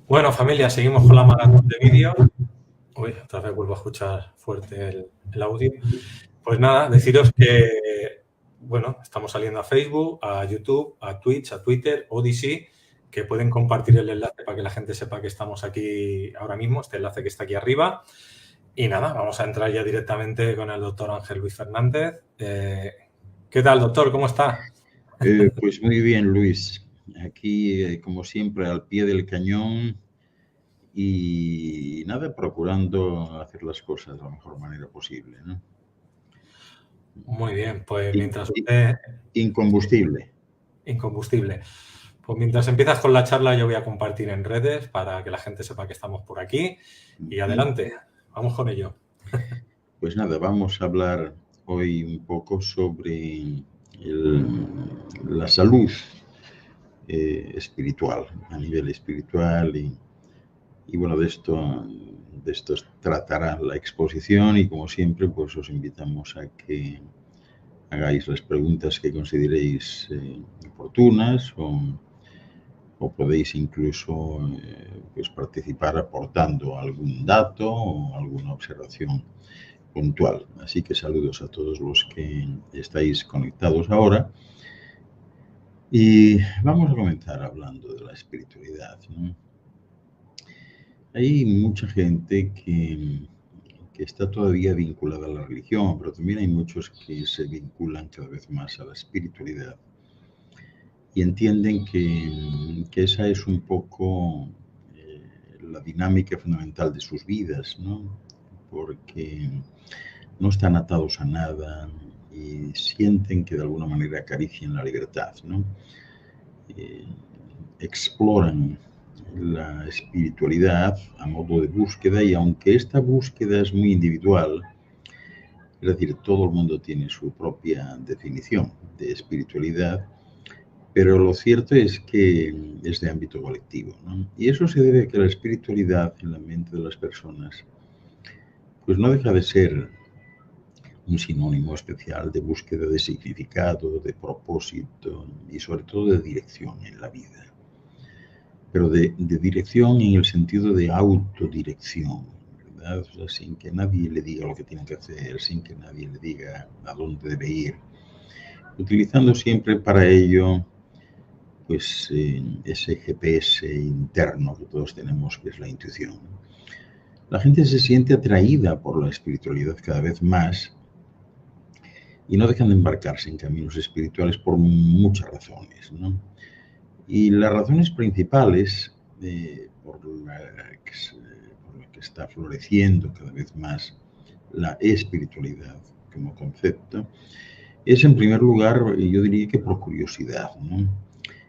Bueno, familia, seguimos con la maratón de vídeos. Uy, otra vez vuelvo a escuchar fuerte el audio. Pues nada, deciros que, bueno, estamos saliendo a Facebook, a YouTube, a Twitch, a Twitter, Odyssey, que pueden compartir el enlace para que la gente sepa que estamos aquí ahora mismo, este enlace que está aquí arriba. Y nada, vamos a entrar ya directamente con el doctor Ángel Luis Fernández. ¿Qué tal, doctor? ¿Cómo está? Pues muy bien, Luis. Aquí, como siempre, al pie del cañón y nada, procurando hacer las cosas de la mejor manera posible, ¿no? Muy bien, pues In- mientras in- usted... Incombustible. Incombustible. Pues mientras empiezas con la charla, yo voy a compartir en redes para que la gente sepa que estamos por aquí. Y adelante, vamos con ello. Pues nada, vamos a hablar hoy un poco sobre la salud espiritual, a nivel espiritual y bueno, de esto tratará la exposición y como siempre, pues os invitamos a que hagáis las preguntas que consideréis oportunas o podéis incluso pues participar aportando algún dato o alguna observación puntual. Así que saludos a todos los que estáis conectados ahora. Y vamos a comenzar hablando de la espiritualidad, ¿no? Hay mucha gente que está todavía vinculada a la religión, pero también hay muchos que se vinculan cada vez más a la espiritualidad y entienden que esa es un poco la dinámica fundamental de sus vidas, ¿no? Porque no están atados a nada y sienten que de alguna manera acarician la libertad, ¿no? Exploran la espiritualidad a modo de búsqueda y aunque esta búsqueda es muy individual, es decir, todo el mundo tiene su propia definición de espiritualidad, pero lo cierto es que es de ámbito colectivo, ¿no? Y eso se debe a que la espiritualidad en la mente de las personas pues no deja de ser un sinónimo especial de búsqueda de significado, de propósito y sobre todo de dirección en la vida. Pero de dirección en el sentido de autodirección, ¿verdad? O sea, sin que nadie le diga lo que tiene que hacer, sin que nadie le diga a dónde debe ir, utilizando siempre para ello pues ese GPS interno que todos tenemos, que es la intuición. La gente se siente atraída por la espiritualidad cada vez más y no dejan de embarcarse en caminos espirituales por muchas razones, ¿no? Y las razones principales por la que está floreciendo cada vez más la espiritualidad como concepto es, en primer lugar, yo diría que por curiosidad, ¿no?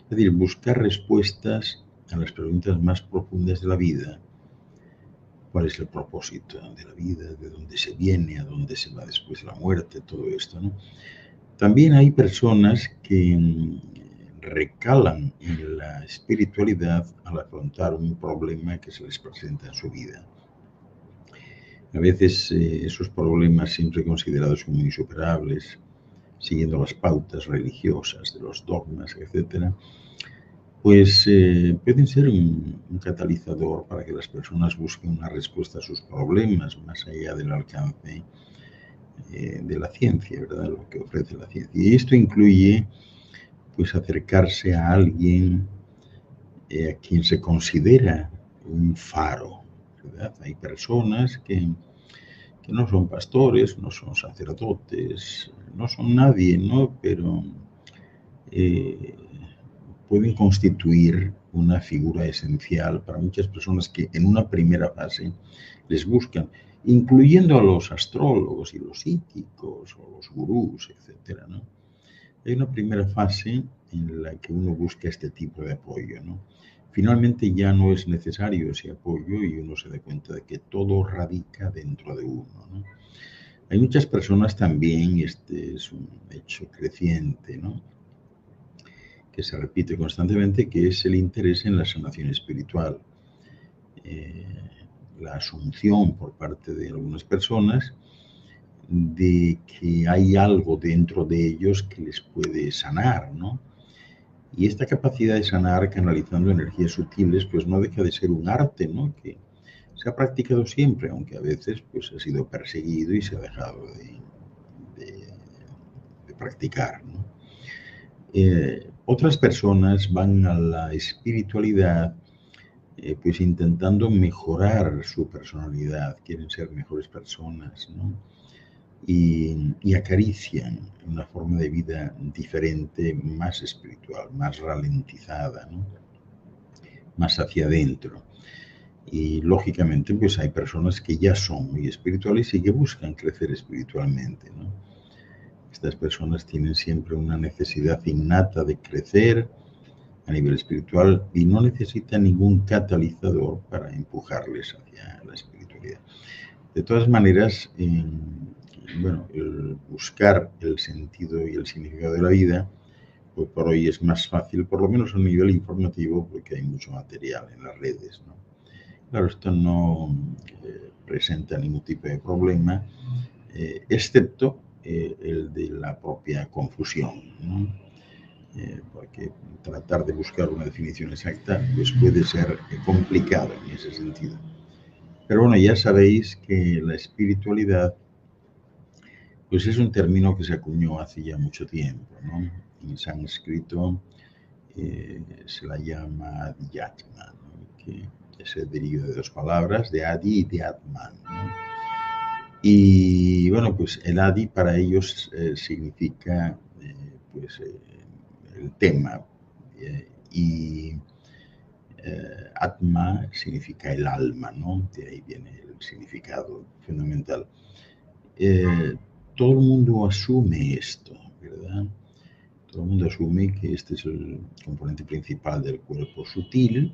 Es decir, buscar respuestas a las preguntas más profundas de la vida. ¿Cuál es el propósito de la vida? ¿De dónde se viene? ¿A dónde se va después de la muerte? Todo esto, ¿no? También hay personas que recalan en la espiritualidad al afrontar un problema que se les presenta en su vida. A veces esos problemas, siempre considerados como insuperables, siguiendo las pautas religiosas de los dogmas, etcétera, pues pueden ser un catalizador para que las personas busquen una respuesta a sus problemas más allá del alcance de la ciencia, ¿verdad? Lo que ofrece la ciencia. Y esto incluye pues acercarse a alguien a quien se considera un faro, ¿verdad? Hay personas que no son pastores, no son sacerdotes, no son nadie, ¿no? Pero pueden constituir una figura esencial para muchas personas que en una primera fase les buscan, incluyendo a los astrólogos y los psíquicos o los gurús, etcétera, ¿no? Hay una primera fase en la que uno busca este tipo de apoyo, ¿no? Finalmente ya no es necesario ese apoyo y uno se da cuenta de que todo radica dentro de uno, ¿no? Hay muchas personas también, este es un hecho creciente, ¿no?, que se repite constantemente, que es el interés en la sanación espiritual. La asunción por parte de algunas personas de que hay algo dentro de ellos que les puede sanar, ¿no? Y esta capacidad de sanar canalizando energías sutiles, pues no deja de ser un arte, ¿no? Que se ha practicado siempre, aunque a veces pues ha sido perseguido y se ha dejado de practicar, ¿no? Otras personas van a la espiritualidad pues intentando mejorar su personalidad, quieren ser mejores personas, ¿no? Y acarician una forma de vida diferente, más espiritual, más ralentizada, ¿no? Más hacia adentro. Y lógicamente pues hay personas que ya son muy espirituales y que buscan crecer espiritualmente, ¿no? Estas personas tienen siempre una necesidad innata de crecer a nivel espiritual y no necesitan ningún catalizador para empujarles hacia la espiritualidad. De todas maneras, bueno, el buscar el sentido y el significado de la vida, pues por hoy es más fácil, por lo menos a nivel informativo, porque hay mucho material en las redes, ¿no? Claro, esto no presenta ningún tipo de problema, excepto el de la propia confusión, ¿no? Porque tratar de buscar una definición exacta pues puede ser complicado en ese sentido. Pero bueno, ya sabéis que la espiritualidad pues es un término que se acuñó hace ya mucho tiempo, ¿no? En sánscrito se la llama Adhyatma, ¿no? Que se deriva de dos palabras, de Adi y de Atman, ¿no? Y bueno, pues el Adi para ellos significa pues el tema y Atma significa el alma, ¿no? De ahí viene el significado fundamental. Todo el mundo asume esto, ¿verdad? Todo el mundo asume que este es el componente principal del cuerpo sutil.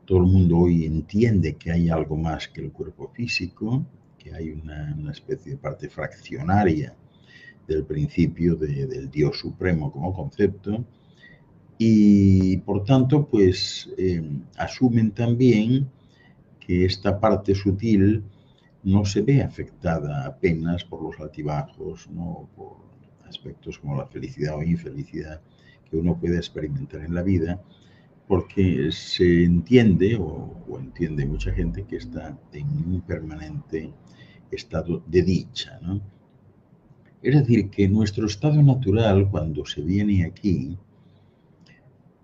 Todo el mundo hoy entiende que hay algo más que el cuerpo físico, que hay una especie de parte fraccionaria del principio del Dios Supremo como concepto. Y por tanto, pues asumen también que esta parte sutil no se ve afectada apenas por los altibajos, ¿no? Por aspectos como la felicidad o infelicidad que uno puede experimentar en la vida, porque se entiende, o entiende mucha gente, que está en un permanente estado de dicha, ¿no? Es decir, que nuestro estado natural, cuando se viene aquí,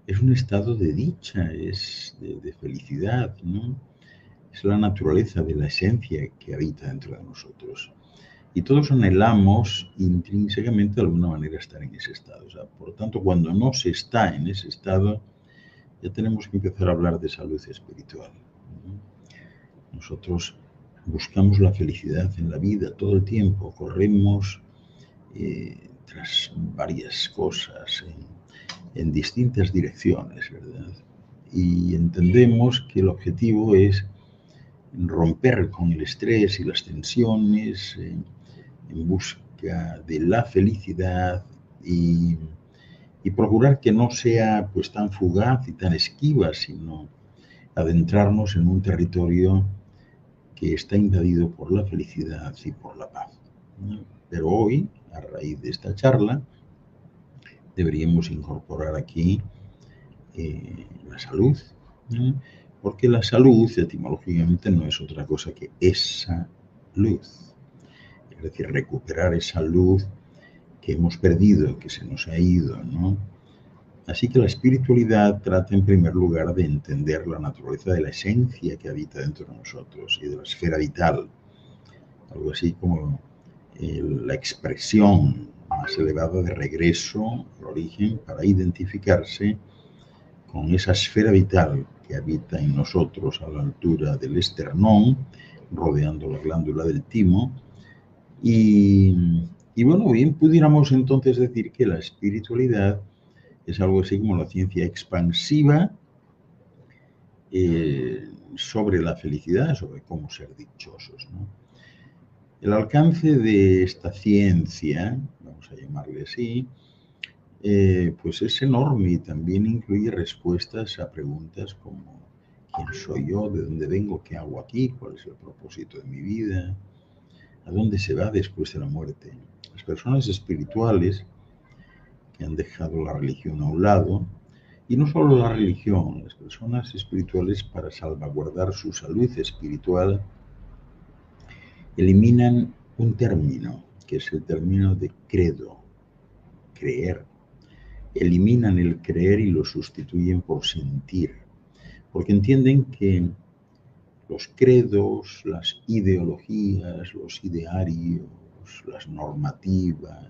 es un estado de dicha, es de felicidad, ¿no? Es la naturaleza de la esencia que habita dentro de nosotros. Y todos anhelamos intrínsecamente de alguna manera estar en ese estado. O sea, por lo tanto, cuando no se está en ese estado, ya tenemos que empezar a hablar de salud espiritual, ¿no? Nosotros buscamos la felicidad en la vida todo el tiempo, corremos tras varias cosas en distintas direcciones, ¿verdad? Y entendemos que el objetivo es romper con el estrés y las tensiones en busca de la felicidad y procurar que no sea pues tan fugaz y tan esquiva, sino adentrarnos en un territorio que está invadido por la felicidad y por la paz, ¿no? Pero hoy, a raíz de esta charla, deberíamos incorporar aquí la salud, ¿no? Porque la salud, etimológicamente, no es otra cosa que esa luz. Es decir, recuperar esa luz que hemos perdido, que se nos ha ido, ¿no? Así que la espiritualidad trata en primer lugar de entender la naturaleza de la esencia que habita dentro de nosotros y de la esfera vital, algo así como la expresión más elevada de regreso al origen para identificarse con esa esfera vital que habita en nosotros a la altura del esternón, rodeando la glándula del timo. Y bueno, bien pudiéramos entonces decir que la espiritualidad es algo así como la ciencia expansiva sobre la felicidad, sobre cómo ser dichosos, ¿no? El alcance de esta ciencia, vamos a llamarle así, pues es enorme y también incluye respuestas a preguntas como ¿quién soy yo? ¿De dónde vengo? ¿Qué hago aquí? ¿Cuál es el propósito de mi vida? ¿A dónde se va después de la muerte? Las personas espirituales que han dejado la religión a un lado, Y no solo la religión, las personas espirituales, para salvaguardar su salud espiritual, eliminan un término, que es el término de credo, creer. Eliminan el creer y lo sustituyen por sentir, porque entienden que los credos, las ideologías, los idearios, las normativas,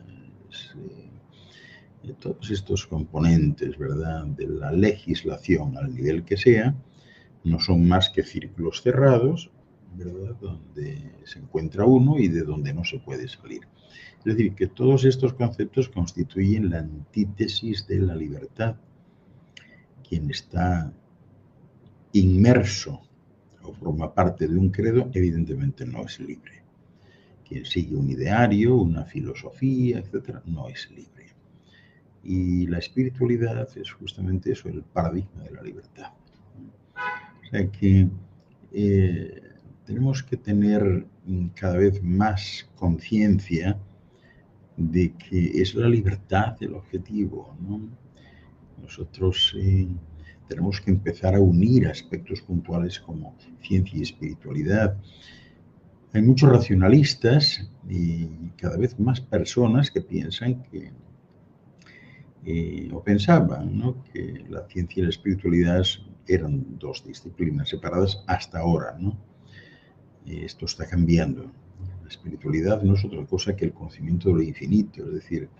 todos estos componentes, ¿verdad?, de la legislación al nivel que sea, no son más que círculos cerrados, ¿verdad?, donde se encuentra uno y de donde no se puede salir. Es decir, que todos estos conceptos constituyen la antítesis de la libertad. Quien está inmerso o forma parte de un credo, evidentemente no es libre. Quien sigue un ideario, una filosofía, etc., no es libre. Y la espiritualidad es justamente eso, el paradigma de la libertad. O sea que tenemos que tener cada vez más conciencia de que es la libertad el objetivo, ¿no? Nosotros tenemos que empezar a unir aspectos puntuales como ciencia y espiritualidad. Hay muchos racionalistas y cada vez más personas que piensan que, o pensaban, ¿no?, que la ciencia y la espiritualidad eran dos disciplinas separadas hasta ahora, ¿no? Esto está cambiando. La espiritualidad no es otra cosa que el conocimiento de lo infinito, es decir,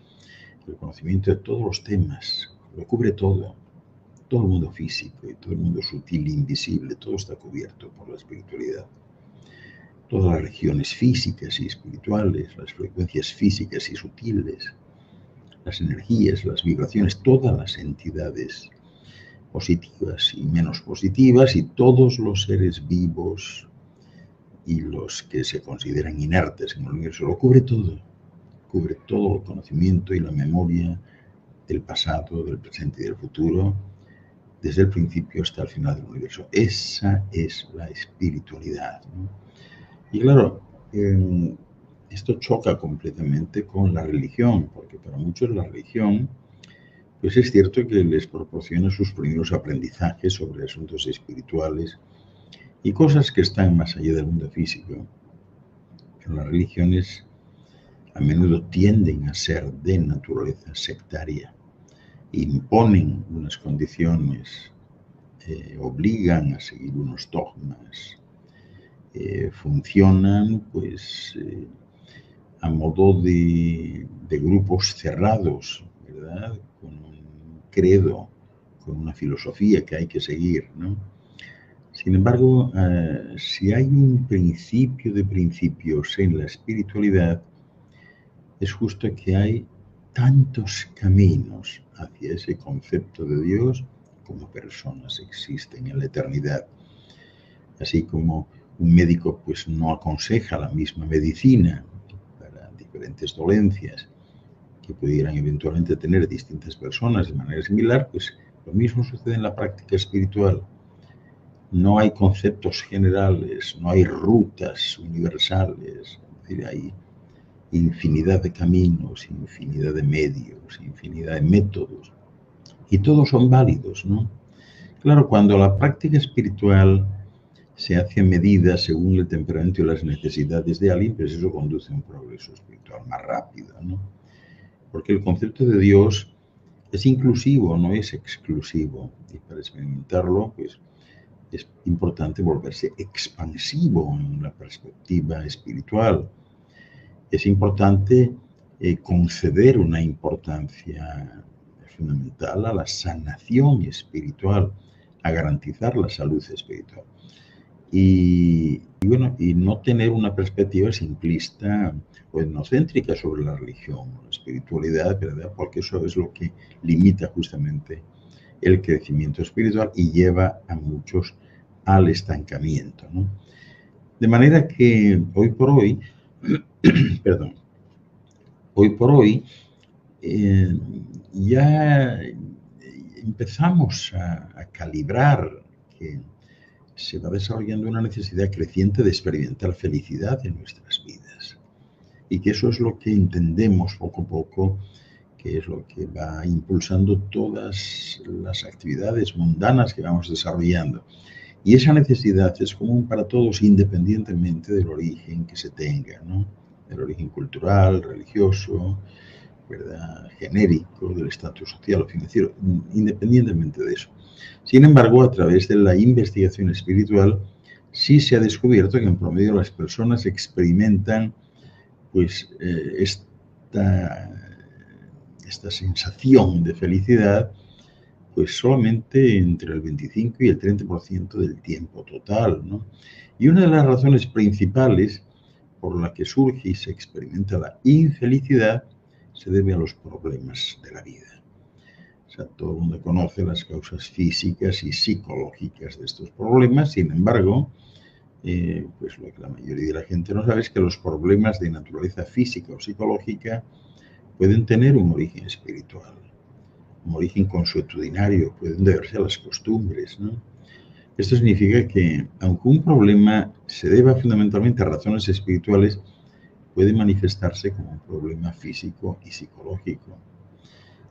el conocimiento de todos los temas, lo cubre todo el mundo físico y todo el mundo sutil e invisible, todo está cubierto por la espiritualidad. Todas las regiones físicas y espirituales, las frecuencias físicas y sutiles, las energías, las vibraciones, todas las entidades positivas y menos positivas y todos los seres vivos y los que se consideran inertes en el universo, lo cubre todo el conocimiento y la memoria del pasado, del presente y del futuro, desde el principio hasta el final del universo. Esa es la espiritualidad, ¿no? Y claro, esto choca completamente con la religión, porque para muchos la religión, pues es cierto que les proporciona sus primeros aprendizajes sobre asuntos espirituales y cosas que están más allá del mundo físico. Pero las religiones a menudo tienden a ser de naturaleza sectaria, imponen unas condiciones, obligan a seguir unos dogmas, funcionan pues a modo de grupos cerrados, ¿verdad?, con un credo, con una filosofía que hay que seguir, ¿no? Sin embargo, si hay un principio de principios en la espiritualidad, es justo que hay tantos caminos hacia ese concepto de Dios como personas existen en la eternidad. Así como un médico pues no aconseja la misma medicina para diferentes dolencias que pudieran eventualmente tener distintas personas de manera similar, pues lo mismo sucede en la práctica espiritual. No hay conceptos generales, no hay rutas universales, es decir, hay infinidad de caminos, infinidad de medios, infinidad de métodos, y todos son válidos, ¿no? Claro, cuando la práctica espiritual se hace a medida según el temperamento y las necesidades de alguien, pues eso conduce a un progreso espiritual más rápido, ¿no? Porque el concepto de Dios es inclusivo, no es exclusivo, y para experimentarlo, pues es importante volverse expansivo en la perspectiva espiritual. Es importante conceder una importancia fundamental a la sanación espiritual, a garantizar la salud espiritual. Y no tener una perspectiva simplista o etnocéntrica sobre la religión, la espiritualidad, ¿verdad?, porque eso es lo que limita justamente el crecimiento espiritual y lleva a muchos al estancamiento, ¿no? De manera que hoy por hoy, ya empezamos a calibrar que se va desarrollando una necesidad creciente de experimentar felicidad en nuestras vidas. Y que eso es lo que entendemos poco a poco que es lo que va impulsando todas las actividades mundanas que vamos desarrollando. Y esa necesidad es común para todos, independientemente del origen que se tenga, ¿no? Del origen cultural, religioso, ¿verdad?, genérico, del estatus social o financiero, independientemente de eso. Sin embargo, a través de la investigación espiritual, sí se ha descubierto que en promedio las personas experimentan pues esta sensación de felicidad pues solamente entre el 25 y el 30% del tiempo total, ¿no? Y una de las razones principales por la que surge y se experimenta la infelicidad se debe a los problemas de la vida. O sea, todo el mundo conoce las causas físicas y psicológicas de estos problemas, sin embargo, pues lo que la mayoría de la gente no sabe es que los problemas de naturaleza física o psicológica pueden tener un origen espiritual, un origen consuetudinario, pueden deberse a las costumbres, ¿no? Esto significa que, aunque un problema se deba fundamentalmente a razones espirituales, puede manifestarse como un problema físico y psicológico.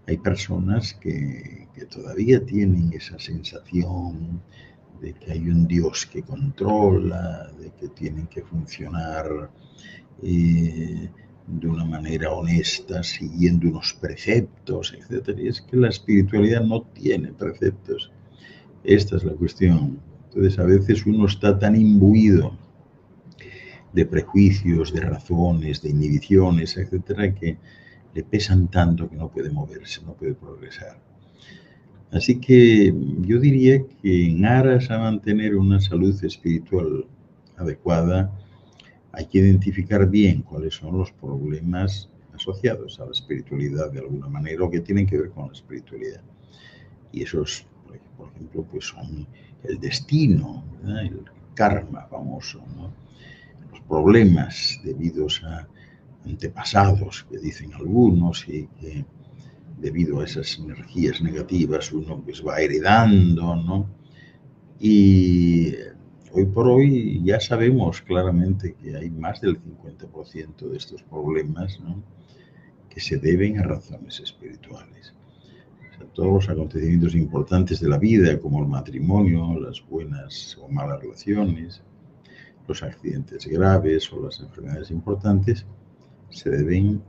Hay personas que todavía tienen esa sensación de que hay un Dios que controla, de que tienen que funcionar de una manera honesta, siguiendo unos preceptos, etc. Y es que la espiritualidad no tiene preceptos. Esta es la cuestión. Entonces, a veces uno está tan imbuido de prejuicios, de razones, de inhibiciones, etcétera, que le pesan tanto que no puede moverse, no puede progresar. Así que yo diría que en aras a mantener una salud espiritual adecuada, hay que identificar bien cuáles son los problemas asociados a la espiritualidad de alguna manera o que tienen que ver con la espiritualidad. Y esos, por ejemplo, pues son el destino, ¿verdad?, el karma famoso, ¿no?, los problemas debidos a antepasados, que dicen algunos, y que debido a esas energías negativas uno pues va heredando, ¿no? Y hoy por hoy ya sabemos claramente que hay más del 50% de estos problemas, ¿no?, que se deben a razones espirituales. O sea, todos los acontecimientos importantes de la vida, como el matrimonio, las buenas o malas relaciones, los accidentes graves o las enfermedades importantes, se deben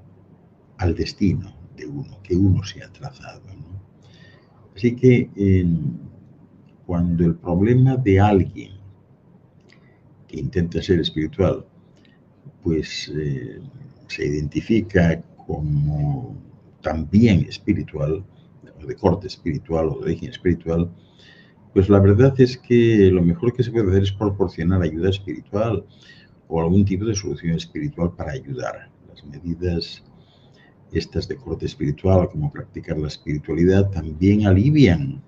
al destino de uno, que uno se ha trazado, ¿no? Así que cuando el problema de alguien que intenta ser espiritual, pues se identifica como también espiritual, de corte espiritual o de origen espiritual, pues la verdad es que lo mejor que se puede hacer es proporcionar ayuda espiritual o algún tipo de solución espiritual para ayudar. Las medidas estas de corte espiritual, como practicar la espiritualidad, también alivian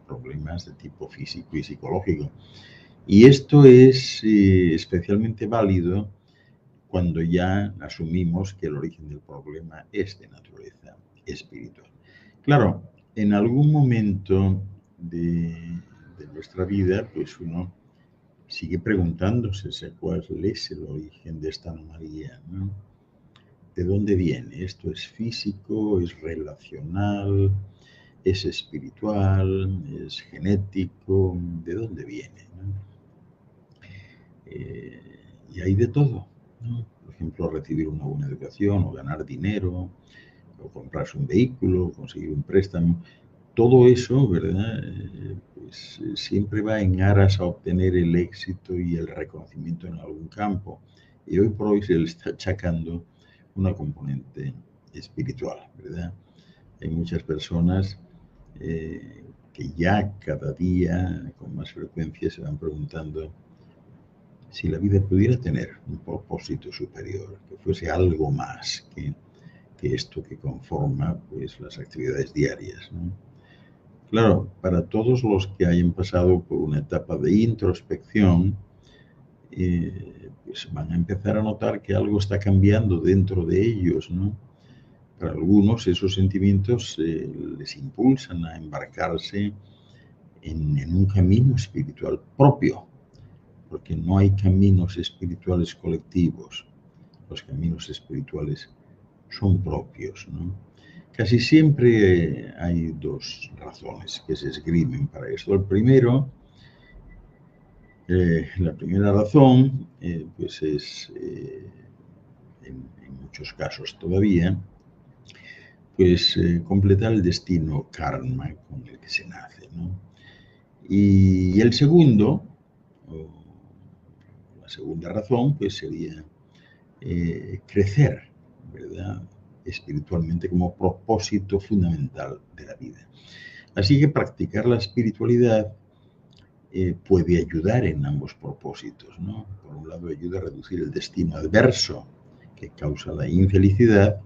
problemas de tipo físico y psicológico. Y esto es especialmente válido cuando ya asumimos que el origen del problema es de naturaleza espiritual. Claro, en algún momento de nuestra vida, pues uno sigue preguntándose cuál es el origen de esta anomalía, ¿no? ¿De dónde viene? ¿Esto es físico, es relacional, es espiritual, es genético? ¿De dónde viene, ¿no? Y hay de todo, ¿no? Por ejemplo, recibir una buena educación o ganar dinero o comprarse un vehículo, conseguir un préstamo. Todo eso, ¿verdad?, pues siempre va en aras a obtener el éxito y el reconocimiento en algún campo. Y hoy por hoy se le está achacando una componente espiritual, ¿verdad? Hay muchas personas que ya cada día con más frecuencia se van preguntando si la vida pudiera tener un propósito superior, que fuese algo más que esto que conforma pues las actividades diarias, ¿no? Claro, para todos los que hayan pasado por una etapa de introspección, pues van a empezar a notar que algo está cambiando dentro de ellos, ¿no? Para algunos esos sentimientos les impulsan a embarcarse en un camino espiritual propio, porque no hay caminos espirituales colectivos, los caminos espirituales son propios, ¿no? Casi siempre hay dos razones que se esgrimen para esto. El primero, la primera razón, pues es, en muchos casos todavía, pues completar el destino karma con el que se nace, ¿no? Y el segundo, o la segunda razón, pues sería crecer, ¿verdad?, espiritualmente como propósito fundamental de la vida. Así que practicar la espiritualidad puede ayudar en ambos propósitos, ¿no? Por un lado, ayuda a reducir el destino adverso que causa la infelicidad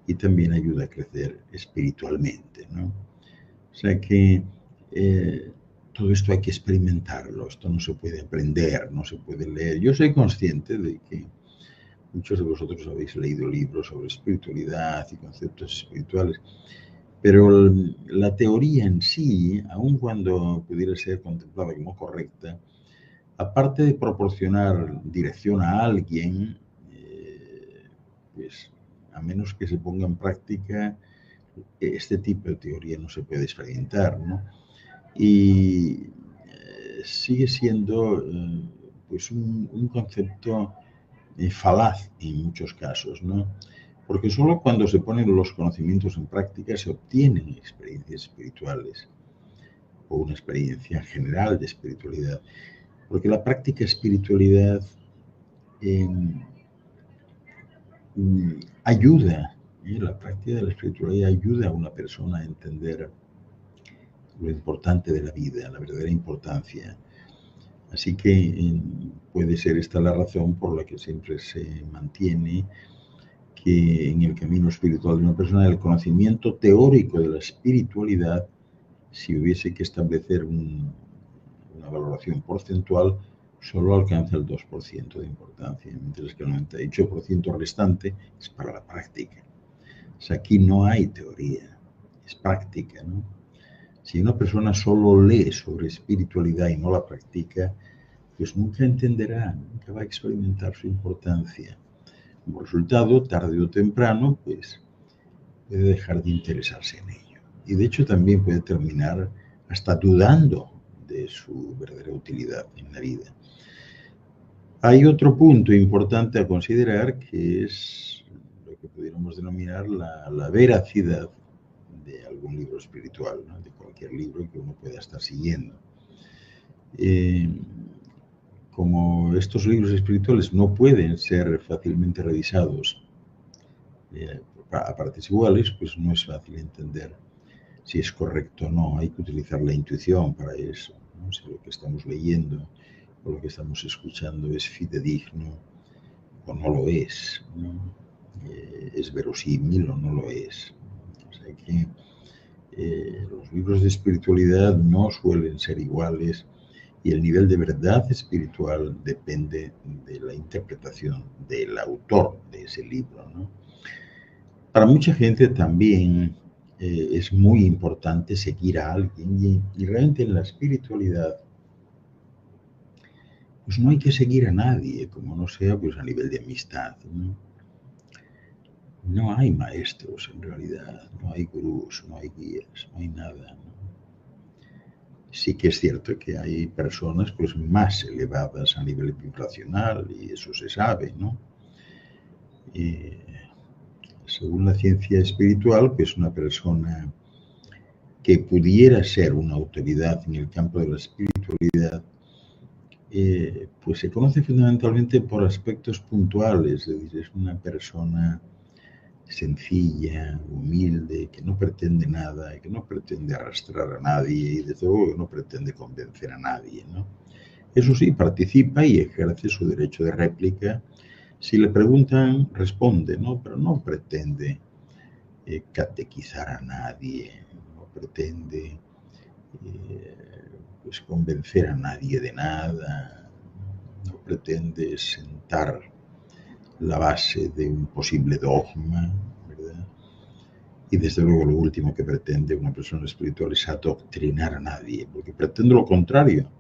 y también ayuda a crecer espiritualmente, ¿no? O sea que todo esto hay que experimentarlo, esto no se puede aprender, no se puede leer. Yo soy consciente de que muchos de vosotros habéis leído libros sobre espiritualidad y conceptos espirituales, pero la teoría en sí, aun cuando pudiera ser contemplada como correcta, aparte de proporcionar dirección a alguien, pues a menos que se ponga en práctica, este tipo de teoría no se puede experimentar, ¿no? Y sigue siendo pues un concepto falaz en muchos casos, ¿no? Porque solo cuando se ponen los conocimientos en práctica se obtienen experiencias espirituales o una experiencia general de espiritualidad. Porque la práctica espiritualidad ayuda, la práctica de la espiritualidad ayuda a una persona a entender lo importante de la vida, la verdadera importancia. Así que puede ser esta la razón por la que siempre se mantiene que en el camino espiritual de una persona el conocimiento teórico de la espiritualidad, si hubiese que establecer una valoración porcentual, solo alcanza el 2% de importancia, mientras que el 98% restante es para la práctica. O sea, aquí no hay teoría, es práctica, ¿no? Si una persona solo lee sobre espiritualidad y no la practica, pues nunca entenderá, nunca va a experimentar su importancia. Como resultado, tarde o temprano, pues puede dejar de interesarse en ello. Y de hecho también puede terminar hasta dudando de su verdadera utilidad en la vida. Hay otro punto importante a considerar que es lo que pudiéramos denominar la veracidad de algún libro espiritual, ¿no? De cualquier libro que uno pueda estar siguiendo. Como estos libros espirituales no pueden ser fácilmente revisados a partes iguales, pues no es fácil entender si es correcto o no. Hay que utilizar la intuición para eso, ¿no? Si lo que estamos leyendo o lo que estamos escuchando es fidedigno o no lo es, ¿no? Es verosímil o no lo es. O sea que los libros de espiritualidad no suelen ser iguales y el nivel de verdad espiritual depende de la interpretación del autor de ese libro, ¿no? Para mucha gente también es muy importante seguir a alguien y realmente en la espiritualidad pues no hay que seguir a nadie, como no sea pues a nivel de amistad, ¿no? No hay maestros en realidad, no hay gurús, no hay guías, no hay nada, ¿no? Sí que es cierto que hay personas pues más elevadas a nivel vibracional y eso se sabe, ¿no? Según la ciencia espiritual, pues una persona que pudiera ser una autoridad en el campo de la espiritualidad, pues se conoce fundamentalmente por aspectos puntuales, es decir, es una persona sencilla, humilde, que no pretende nada, que no pretende arrastrar a nadie y desde luego que no pretende convencer a nadie, ¿no? Eso sí, participa y ejerce su derecho de réplica. Si le preguntan, responde, ¿no? Pero no pretende catequizar a nadie, no pretende pues convencer a nadie de nada, no pretende sentar la base de un posible dogma, ¿verdad? Y desde luego lo último que pretende una persona espiritual es adoctrinar a nadie, porque pretende lo contrario,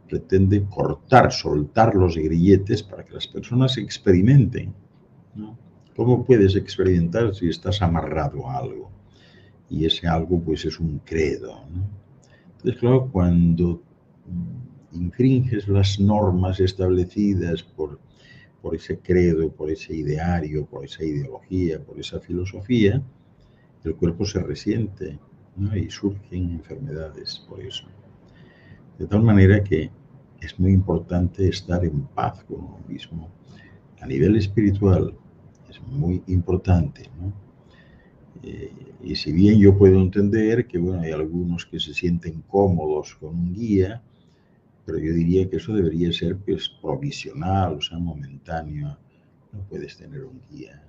pretende cortar, soltar los grilletes para que las personas experimenten, ¿no? ¿Cómo puedes experimentar si estás amarrado a algo? Y ese algo pues es un credo, ¿no? Entonces, claro, cuando infringes las normas establecidas por ese credo, por ese ideario, por esa ideología, por esa filosofía, el cuerpo se resiente, ¿no? Y surgen enfermedades por eso. De tal manera que es muy importante estar en paz con uno mismo. A nivel espiritual es muy importante, ¿no? Y si bien yo puedo entender que bueno, hay algunos que se sienten cómodos con un guía, pero yo diría que eso debería ser pues, provisional, o sea, momentáneo. No puedes tener un guía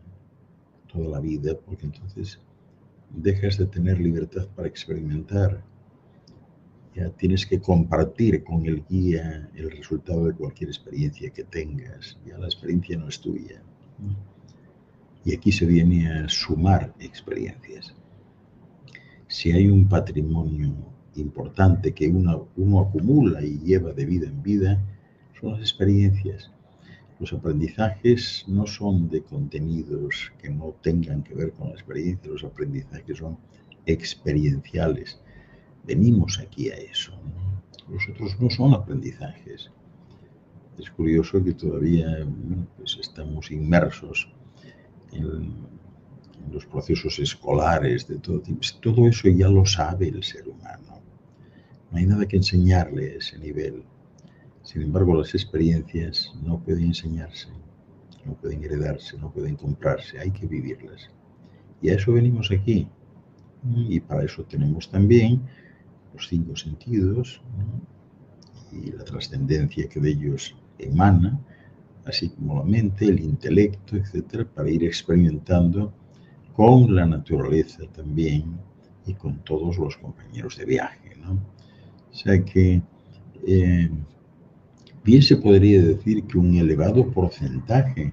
toda la vida porque entonces dejas de tener libertad para experimentar. Ya tienes que compartir con el guía el resultado de cualquier experiencia que tengas. Ya la experiencia no es tuya. Y aquí se viene a sumar experiencias. Si hay un patrimonio importante que uno acumula y lleva de vida en vida, son las experiencias. Los aprendizajes no son de contenidos que no tengan que ver con la experiencia, los aprendizajes son experienciales. Venimos aquí a eso, ¿no? Los otros no son aprendizajes. Es curioso que todavía pues estamos inmersos en los procesos escolares de todo tipo. Todo eso ya lo sabe el ser humano. No hay nada que enseñarle a ese nivel. Sin embargo, las experiencias no pueden enseñarse, no pueden heredarse, no pueden comprarse, hay que vivirlas. Y a eso venimos aquí. Y para eso tenemos también los 5 sentidos, ¿no? Y la trascendencia que de ellos emana, así como la mente, el intelecto, etcétera, para ir experimentando con la naturaleza también y con todos los compañeros de viaje, ¿no? O sea que bien se podría decir que un elevado porcentaje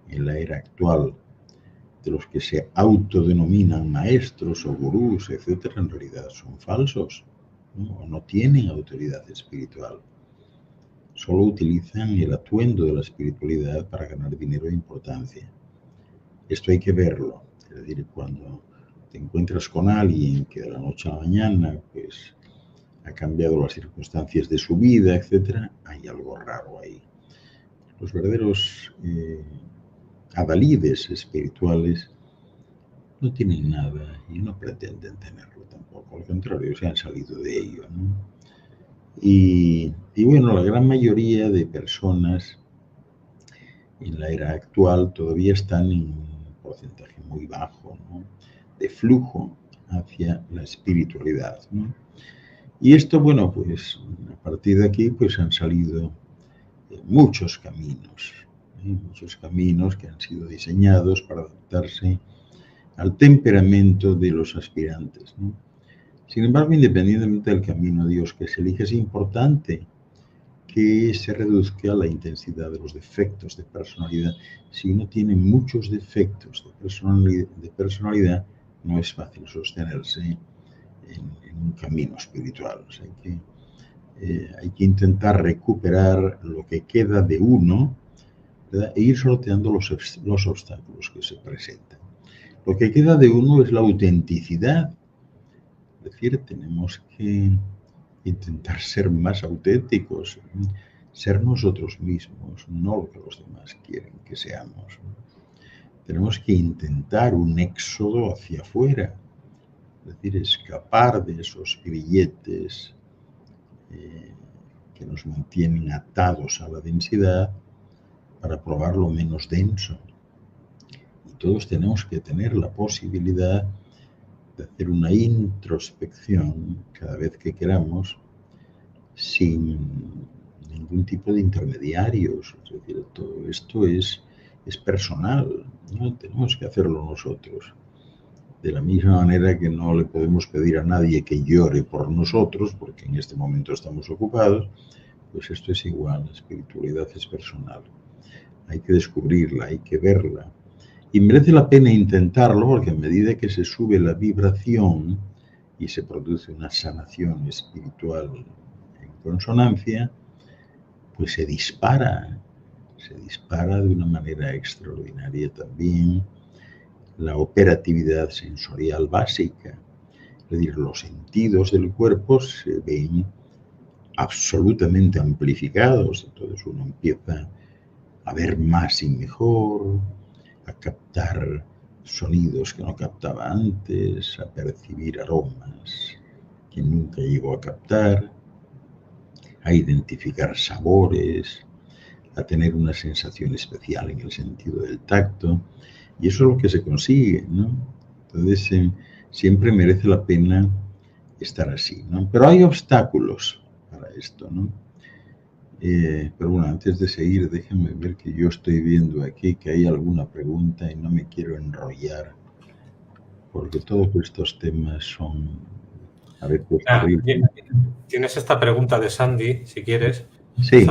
en la era actual de los que se autodenominan maestros o gurús, etcétera, en realidad son falsos, ¿no? O no tienen autoridad espiritual. Solo utilizan el atuendo de la espiritualidad para ganar dinero e importancia. Esto hay que verlo. Es decir, cuando te encuentras con alguien que de la noche a la mañana pues, ha cambiado las circunstancias de su vida, etcétera, hay algo raro ahí. Los verdaderos adalides espirituales no tienen nada y no pretenden tenerlo tampoco. Al contrario, se han salido de ello, ¿no? Y bueno, la gran mayoría de personas en la era actual todavía están en un porcentaje muy bajo, ¿no? De flujo hacia la espiritualidad, ¿no? Y esto, bueno, pues a partir de aquí pues han salido muchos caminos que han sido diseñados para adaptarse al temperamento de los aspirantes, ¿no? Sin embargo, independientemente del camino a Dios que se elige, es importante que se reduzca la intensidad de los defectos de personalidad. Si uno tiene muchos defectos de personalidad, no es fácil sostenerse en un camino espiritual. O sea, hay que intentar recuperar lo que queda de uno, ¿verdad? E ir sorteando los obstáculos que se presentan. Lo que queda de uno es la autenticidad. Es decir, tenemos que intentar ser más auténticos, ser nosotros mismos, no lo que los demás quieren que seamos. Tenemos que intentar un éxodo hacia afuera, es decir, escapar de esos grilletes que nos mantienen atados a la densidad para probar lo menos denso. Y todos tenemos que tener la posibilidad de hacer una introspección cada vez que queramos sin ningún tipo de intermediarios. Es decir, todo esto es personal, ¿no? Tenemos que hacerlo nosotros. De la misma manera que no le podemos pedir a nadie que llore por nosotros, porque en este momento estamos ocupados, pues esto es igual, la espiritualidad es personal. Hay que descubrirla, hay que verla. Y merece la pena intentarlo porque a medida que se sube la vibración y se produce una sanación espiritual en consonancia, pues se dispara se dispara de una manera extraordinaria también la operatividad sensorial básica. Es decir, los sentidos del cuerpo se ven absolutamente amplificados, entonces uno empieza a ver más y mejor, a captar sonidos que no captaba antes, a percibir aromas que nunca llegó a captar, a identificar sabores, a tener una sensación especial en el sentido del tacto, y eso es lo que se consigue, ¿no? Entonces, siempre merece la pena estar así, ¿no? Pero hay obstáculos para esto, ¿no? Pero bueno, antes de seguir, déjenme ver que yo estoy viendo aquí que hay alguna pregunta y no me quiero enrollar, porque todos estos temas son a veces terribles. Tienes esta pregunta de Sandy, si quieres. Sí.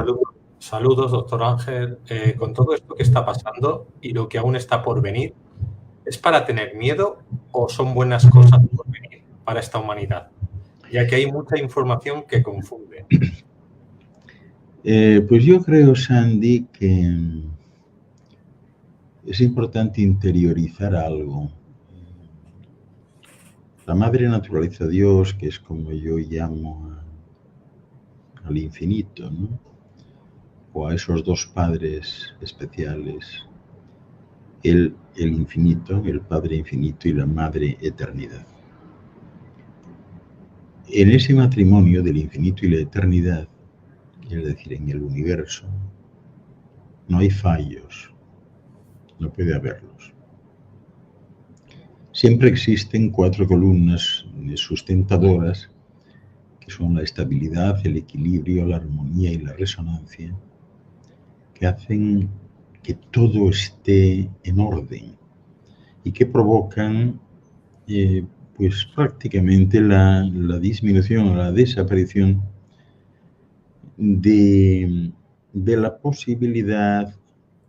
Saludos, doctor Ángel. Con todo esto que está pasando y lo que aún está por venir, ¿es para tener miedo o son buenas cosas por venir para esta humanidad? Ya que hay mucha información que confunde. Pues yo creo, Sandy, que es importante interiorizar algo. La madre naturaleza, Dios, que es como yo llamo al infinito, ¿no? O a esos dos padres especiales, el infinito, el Padre infinito y la Madre eternidad. En ese matrimonio del infinito y la eternidad, es decir, en el universo, no hay fallos, no puede haberlos. Siempre existen 4 columnas sustentadoras, que son la estabilidad, el equilibrio, la armonía y la resonancia, que hacen que todo esté en orden y que provocan pues prácticamente la disminución o la desaparición de la posibilidad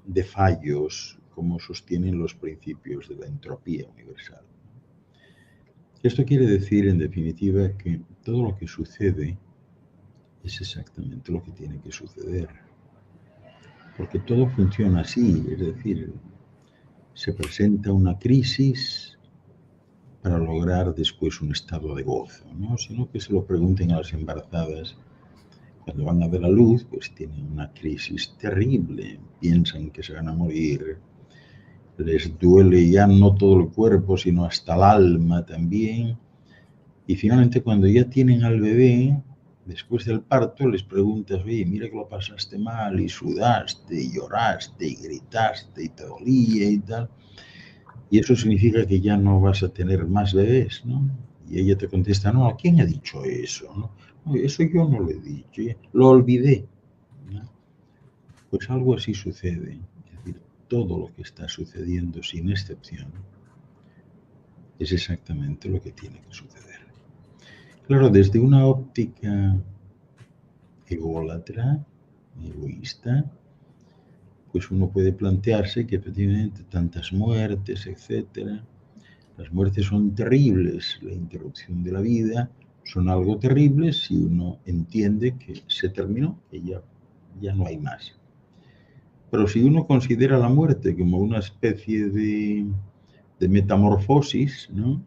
de fallos, como sostienen los principios de la entropía universal. Esto quiere decir, en definitiva, que todo lo que sucede es exactamente lo que tiene que suceder. Porque todo funciona así, es decir, se presenta una crisis para lograr después un estado de gozo, ¿no? Sino que se lo pregunten a las embarazadas cuando van a ver la luz, pues tienen una crisis terrible, piensan que se van a morir, les duele ya no todo el cuerpo, sino hasta el alma también, y finalmente cuando ya tienen al bebé, después del parto, les preguntas, oye, mira que lo pasaste mal, y sudaste, y lloraste, y gritaste, y te dolía y tal, y eso significa que ya no vas a tener más bebés, ¿no? Y ella te contesta, no, ¿quién ha dicho eso? No, eso yo no lo he dicho, lo olvidé, ¿no? Pues algo así sucede, es decir, todo lo que está sucediendo sin excepción es exactamente lo que tiene que suceder. Claro, desde una óptica ególatra, egoísta, pues uno puede plantearse que efectivamente tantas muertes, etcétera, las muertes son terribles, la interrupción de la vida son algo terrible si uno entiende que se terminó, que ya no hay más. Pero si uno considera la muerte como una especie de metamorfosis, ¿no?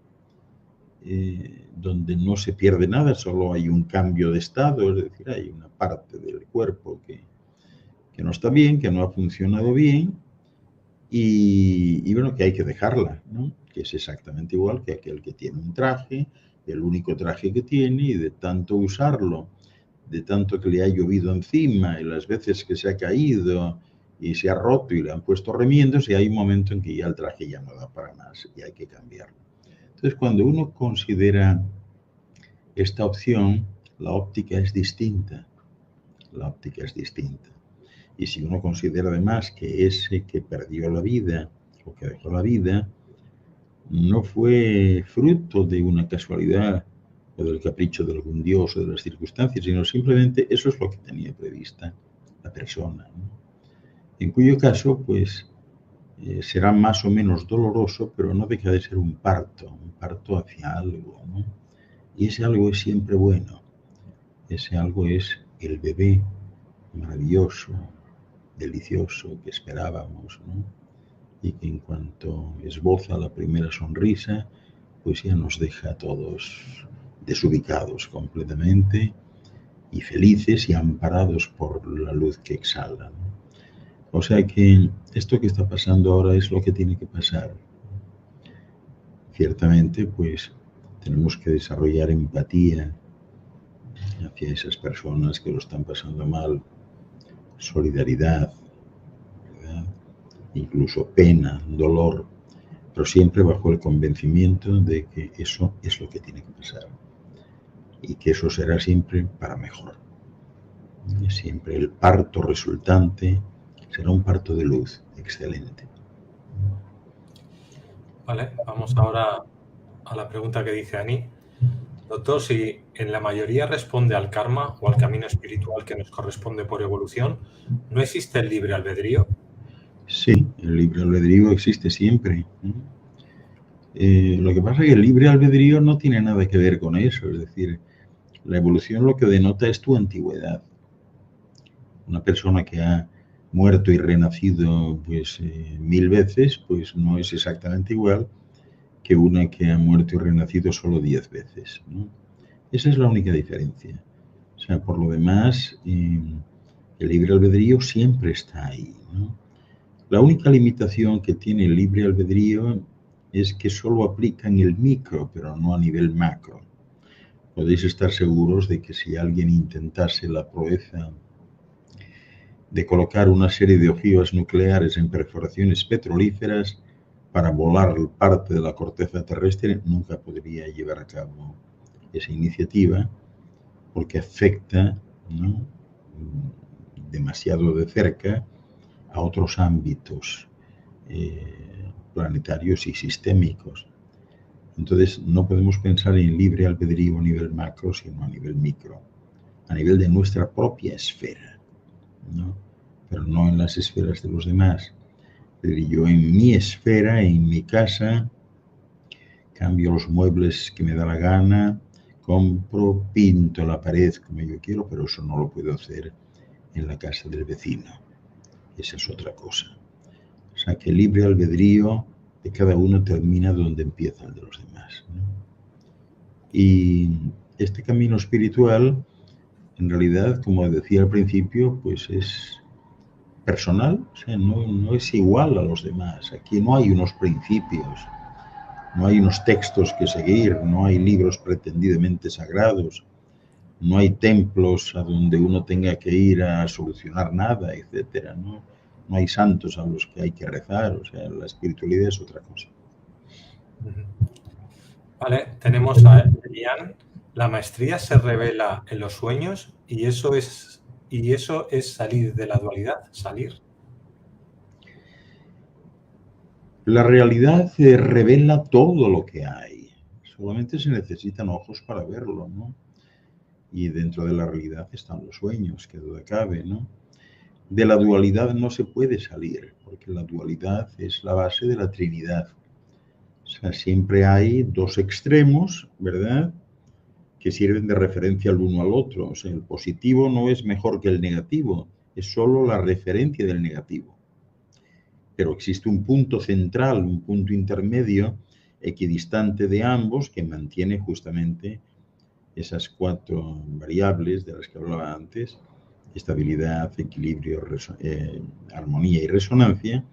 Donde no se pierde nada, solo hay un cambio de estado, es decir, hay una parte del cuerpo que no está bien, que no ha funcionado bien, y bueno, que hay que dejarla, ¿no? Que es exactamente igual que aquel que tiene un traje, el único traje que tiene, y de tanto usarlo, de tanto que le ha llovido encima, y las veces que se ha caído y se ha roto y le han puesto remiendos, y hay un momento en que ya el traje ya no da para más y hay que cambiarlo. Entonces, cuando uno considera esta opción, la óptica es distinta. La óptica es distinta. Y si uno considera además que ese que perdió la vida o que dejó la vida no fue fruto de una casualidad o del capricho de algún dios o de las circunstancias, sino simplemente eso es lo que tenía prevista la persona, ¿no? En cuyo caso, pues, será más o menos doloroso, pero no deja de ser un parto hacia algo, ¿no? Y ese algo es siempre bueno. Ese algo es el bebé maravilloso, delicioso que esperábamos, ¿no? Y que en cuanto esboza la primera sonrisa, pues ya nos deja a todos desubicados completamente y felices y amparados por la luz que exhala, ¿no? O sea que esto que está pasando ahora es lo que tiene que pasar. Ciertamente, pues tenemos que desarrollar empatía hacia esas personas que lo están pasando mal, solidaridad, ¿verdad? Incluso pena, dolor, pero siempre bajo el convencimiento de que eso es lo que tiene que pasar y que eso será siempre para mejor. Y siempre el parto resultante será un parto de luz excelente. Vale, vamos ahora a la pregunta que dice Ani. Doctor, si en la mayoría responde al karma o al camino espiritual que nos corresponde por evolución, ¿no existe el libre albedrío? Sí, el libre albedrío existe siempre. Lo que pasa es que el libre albedrío no tiene nada que ver con eso, es decir, la evolución lo que denota es tu antigüedad. Una persona que ha muerto y renacido pues 1000 veces, pues no es exactamente igual que una que ha muerto y renacido solo 10 veces, ¿no? Esa es la única diferencia. O sea, por lo demás, el libre albedrío siempre está ahí, ¿no? La única limitación que tiene el libre albedrío es que solo aplica en el micro, pero no a nivel macro. Podéis estar seguros de que si alguien intentase la proeza de colocar una serie de ojivas nucleares en perforaciones petrolíferas para volar parte de la corteza terrestre, nunca podría llevar a cabo esa iniciativa porque afecta, ¿no?, demasiado de cerca a otros ámbitos planetarios y sistémicos. Entonces no podemos pensar en libre albedrío a nivel macro, sino a nivel micro, a nivel de nuestra propia esfera, ¿no?, pero no en las esferas de los demás. Yo en mi esfera, en mi casa, cambio los muebles que me da la gana, compro, pinto la pared como yo quiero, pero eso no lo puedo hacer en la casa del vecino. Esa es otra cosa. O sea que el libre albedrío de cada uno termina donde empieza el de los demás, ¿no? Y este camino espiritual, en realidad, como decía al principio, pues es personal, o sea, no es igual a los demás. Aquí no hay unos principios, no hay unos textos que seguir, no hay libros pretendidamente sagrados, no hay templos a donde uno tenga que ir a solucionar nada, etcétera, ¿no? No hay santos a los que hay que rezar, o sea, la espiritualidad es otra cosa. Vale, tenemos a Elian. La maestría se revela en los sueños y eso es salir de la dualidad, salir. La realidad revela todo lo que hay. Solamente se necesitan ojos para verlo, ¿no? Y dentro de la realidad están los sueños, que duda cabe, ¿no? De la dualidad no se puede salir, porque la dualidad es la base de la Trinidad. O sea, siempre hay dos extremos, ¿verdad?, que sirven de referencia al uno al otro. O sea, el positivo no es mejor que el negativo, es solo la referencia del negativo. Pero existe un punto central, un punto intermedio, equidistante de ambos, que mantiene justamente esas cuatro variables de las que hablaba antes: estabilidad, equilibrio, armonía y resonancia.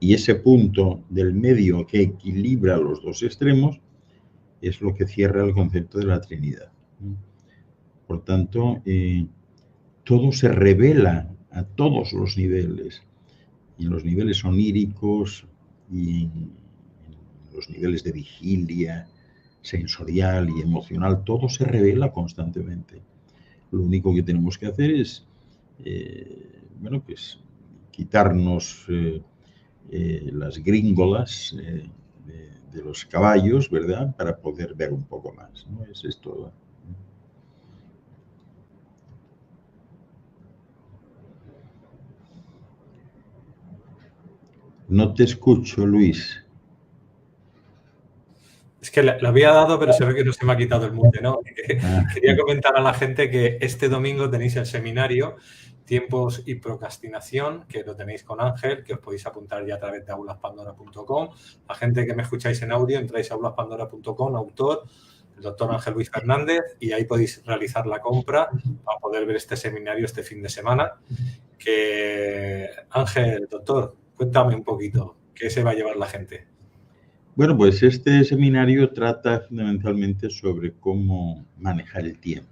Y ese punto del medio que equilibra los dos extremos es lo que cierra el concepto de la Trinidad. Por tanto, todo se revela a todos los niveles, y en los niveles oníricos y en los niveles de vigilia sensorial y emocional, todo se revela constantemente. Lo único que tenemos que hacer es, pues quitarnos las gringolas de los caballos, ¿verdad?, para poder ver un poco más, ¿no? Eso es todo. No te escucho, Luis. que le había dado, pero se ve que no se me ha quitado el mute, ¿no? Quería comentar a la gente que este domingo tenéis el seminario Tiempos y Procrastinación, que lo tenéis con Ángel, que os podéis apuntar ya a través de aulaspandora.com. La gente que me escucháis en audio, entráis a aulaspandora.com, autor, el doctor Ángel Luis Fernández, y ahí podéis realizar la compra para poder ver este seminario este fin de semana. Que Ángel, doctor, cuéntame un poquito, ¿qué se va a llevar la gente? Bueno, pues este seminario trata fundamentalmente sobre cómo manejar el tiempo.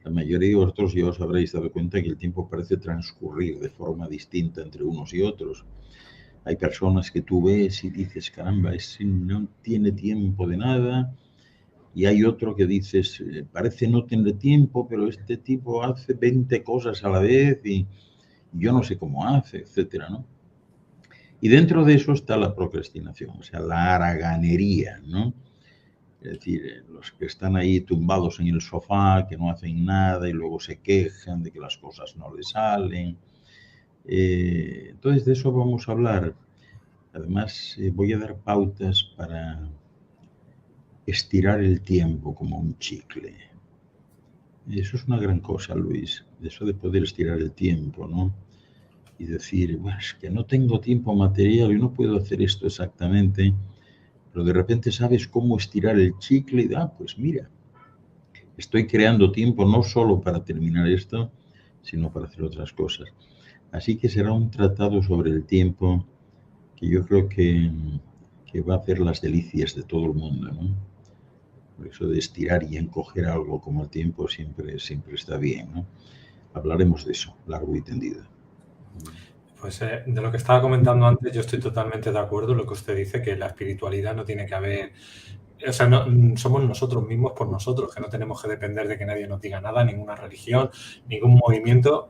La mayoría de vosotros ya os habréis dado cuenta que el tiempo parece transcurrir de forma distinta entre unos y otros. Hay personas que tú ves y dices, caramba, ese no tiene tiempo de nada. Y hay otro que dices, parece no tener tiempo, pero este tipo hace 20 cosas a la vez y yo no sé cómo hace, etcétera, ¿no? Y dentro de eso está la procrastinación, o sea, la haraganería, ¿no? Es decir, los que están ahí tumbados en el sofá, que no hacen nada y luego se quejan de que las cosas no les salen. Entonces, de eso vamos a hablar. Además, voy a dar pautas para estirar el tiempo como un chicle. Eso es una gran cosa, Luis, eso de poder estirar el tiempo, ¿no? Y decir, bueno, es que no tengo tiempo material y no puedo hacer esto exactamente, pero de repente sabes cómo estirar el chicle y pues mira, estoy creando tiempo no solo para terminar esto, sino para hacer otras cosas. Así que será un tratado sobre el tiempo que yo creo que va a hacer las delicias de todo el mundo, ¿no? Por eso de estirar y encoger algo como el tiempo siempre está bien, ¿no? Hablaremos de eso, largo y tendido. Pues de lo que estaba comentando antes, yo estoy totalmente de acuerdo en lo que usted dice, que la espiritualidad no tiene que haber... O sea, no, somos nosotros mismos por nosotros, que no tenemos que depender de que nadie nos diga nada, ninguna religión, ningún movimiento.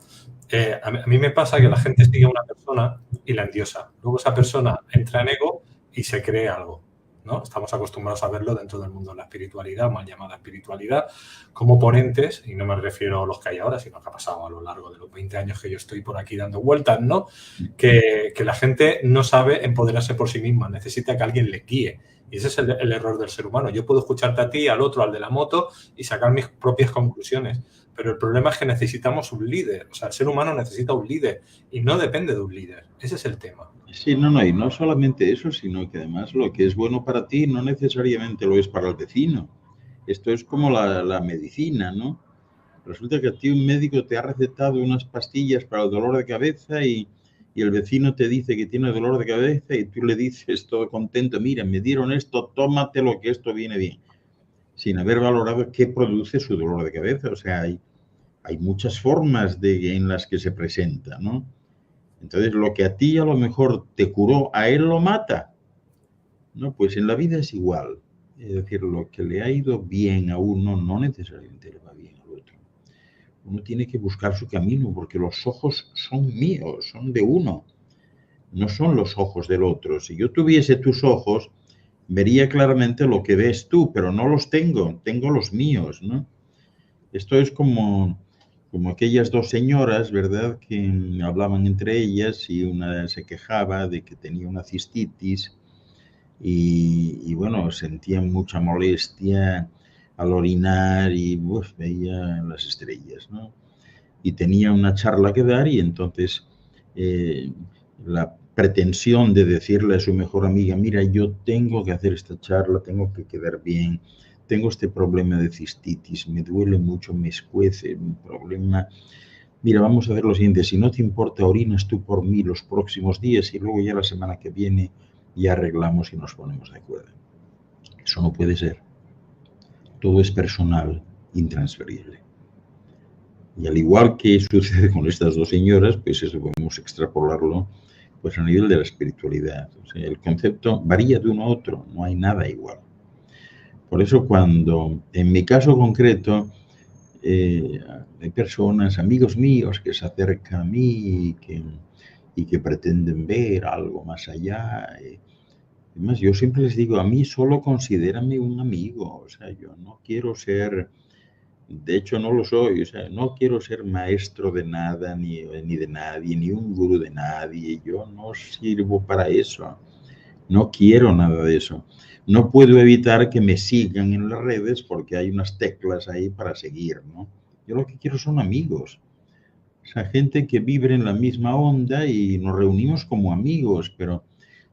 A mí me pasa que la gente sigue a una persona y la endiosa. Luego esa persona entra en ego y se cree algo, ¿no? Estamos acostumbrados a verlo dentro del mundo de la espiritualidad, mal llamada espiritualidad, como ponentes, y no me refiero a los que hay ahora, sino que ha pasado a lo largo de los 20 años que yo estoy por aquí dando vueltas, ¿no? Que la gente no sabe empoderarse por sí misma, necesita que alguien le guíe. Y ese es el error del ser humano. Yo puedo escucharte a ti, al otro, al de la moto, y sacar mis propias conclusiones. Pero el problema es que necesitamos un líder. O sea, el ser humano necesita un líder y no depende de un líder. Ese es el tema. Sí, no, y no solamente eso, sino que además lo que es bueno para ti no necesariamente lo es para el vecino. Esto es como la medicina, ¿no? Resulta que a ti un médico te ha recetado unas pastillas para el dolor de cabeza y el vecino te dice que tiene dolor de cabeza y tú le dices todo contento, mira, me dieron esto, tómatelo que esto viene bien, sin haber valorado qué produce su dolor de cabeza. O sea, hay muchas formas en las que se presenta, ¿no? Entonces, lo que a ti a lo mejor te curó, a él lo mata, ¿no? Pues en la vida es igual. Es decir, lo que le ha ido bien a uno no necesariamente le va bien al otro. Uno tiene que buscar su camino porque los ojos son míos, son de uno, no son los ojos del otro. Si yo tuviese tus ojos, vería claramente lo que ves tú, pero no los tengo, tengo los míos, ¿no? Esto es como aquellas dos señoras, ¿verdad?, que hablaban entre ellas y una se quejaba de que tenía una cistitis y bueno, sentían mucha molestia al orinar y veía las estrellas, ¿no? Y tenía una charla que dar y entonces la pretensión de decirle a su mejor amiga, mira, yo tengo que hacer esta charla, tengo que quedar bien, tengo este problema de cistitis, me duele mucho, me escuece, un problema. Mira, vamos a hacer lo siguiente, si no te importa, orinas tú por mí los próximos días y luego ya la semana que viene ya arreglamos y nos ponemos de acuerdo. Eso no puede ser. Todo es personal, intransferible. Y al igual que sucede con estas dos señoras, pues eso podemos extrapolarlo pues a nivel de la espiritualidad. O sea, el concepto varía de uno a otro, no hay nada igual. Por eso cuando, en mi caso concreto, hay personas, amigos míos que se acercan a mí y que pretenden ver algo más allá. Además, yo siempre les digo, a mí solo considérame un amigo. O sea, yo no quiero ser, de hecho no lo soy, o sea, no quiero ser maestro de nada, ni de nadie, ni un gurú de nadie. Yo no sirvo para eso. No quiero nada de eso. No puedo evitar que me sigan en las redes porque hay unas teclas ahí para seguir, ¿no? Yo lo que quiero son amigos. O sea, gente que vibre en la misma onda y nos reunimos como amigos, pero